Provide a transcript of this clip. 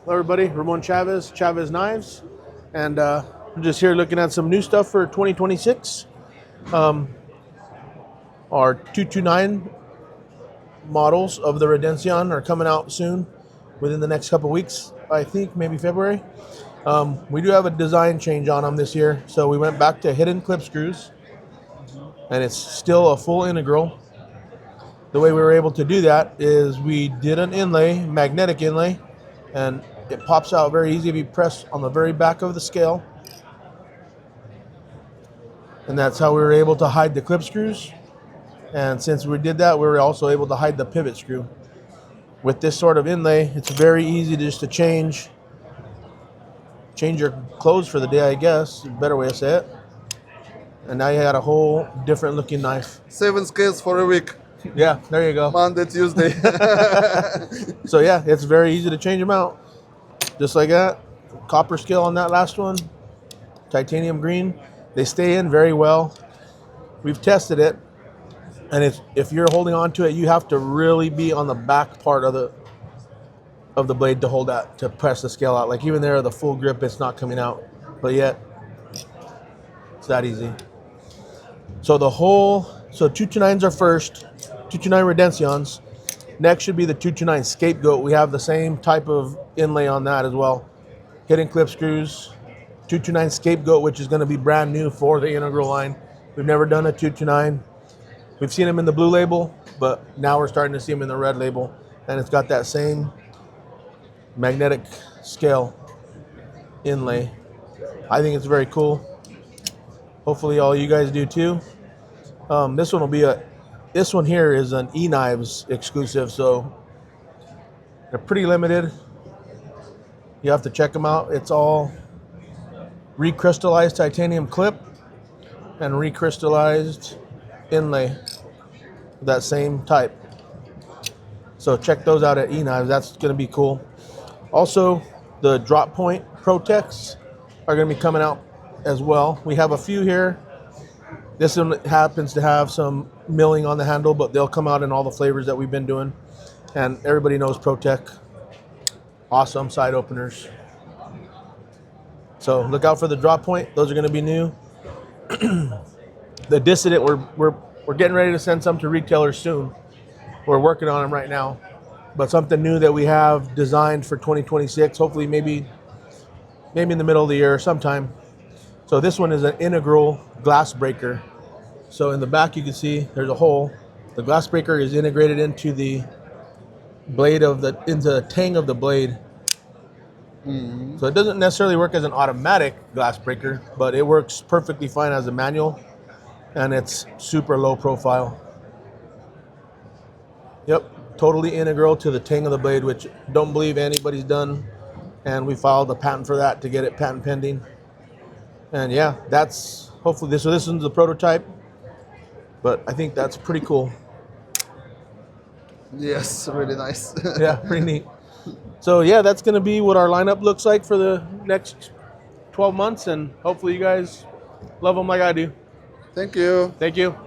Hello everybody, Ramon Chavez, Chavez Knives, and I'm just here looking at some new stuff for 2026. Our 229 models of the Redencion are coming out soon, within the next couple weeks, I think, maybe February. We do have a design change on them this year, so we went back to hidden clip screws, and it's still a full integral. The way we were able to do that is we did an inlay, magnetic inlay, and it pops out very easy if you press on the very back of the scale. And that's how we were able to hide the clip screws. And since we did that, we were also able to hide the pivot screw. With this sort of inlay, it's very easy just to change your clothes for the day, I guess, a better way to say it. And now you got a whole different looking knife. 7 scales for a week. Yeah, there you go. Monday, Tuesday. So yeah, it's very easy to change them out. Just like that. Copper scale on that last one. Titanium green. They stay in very well. We've tested it. And if you're holding on to it, you have to really be on the back part of the blade to hold that, to press the scale out. Like even there, the full grip, it's not coming out. But yet, it's that easy. So 229s are first. 229 Redencions. Next should be the 229 Scapegoat. We have the same type of inlay on that as well. Hidden clip screws. 229 Scapegoat, which is going to be brand new for the integral line. We've never done a 229. We've seen them in the blue label, but now we're starting to see them in the red label. And it's got that same magnetic scale inlay. I think it's very cool. Hopefully all you guys do too. This one here is an E-Knives exclusive, so they're pretty limited. You have to check them out. It's all recrystallized titanium clip and recrystallized inlay, that same type. So check those out at E-Knives. That's going to be cool. Also, the Drop Point Protex are going to be coming out as well. We have a few here. This one happens to have some milling on the handle, but they'll come out in all the flavors that we've been doing. And everybody knows ProTech. Awesome side openers. So look out for the Drop Point. Those are going to be new. The Dissident, we're getting ready to send some to retailers soon. We're working on them right now. But something new that we have designed for 2026, hopefully maybe in the middle of the year or sometime. So this one is an integral glass breaker. So in the back you can see there's a hole. The glass breaker is integrated into the blade into the tang of the blade. So it doesn't necessarily work as an automatic glass breaker, but it works perfectly fine as a manual, and it's super low profile. Yep, totally integral to the tang of the blade, which don't believe anybody's done, and we filed a patent for that to get it patent pending. And yeah, that's hopefully this one's the prototype, but I think that's pretty cool. Yes, really nice. Yeah, pretty neat. So yeah, that's going to be what our lineup looks like for the next 12 months, and hopefully you guys love them like I do. Thank you. Thank you.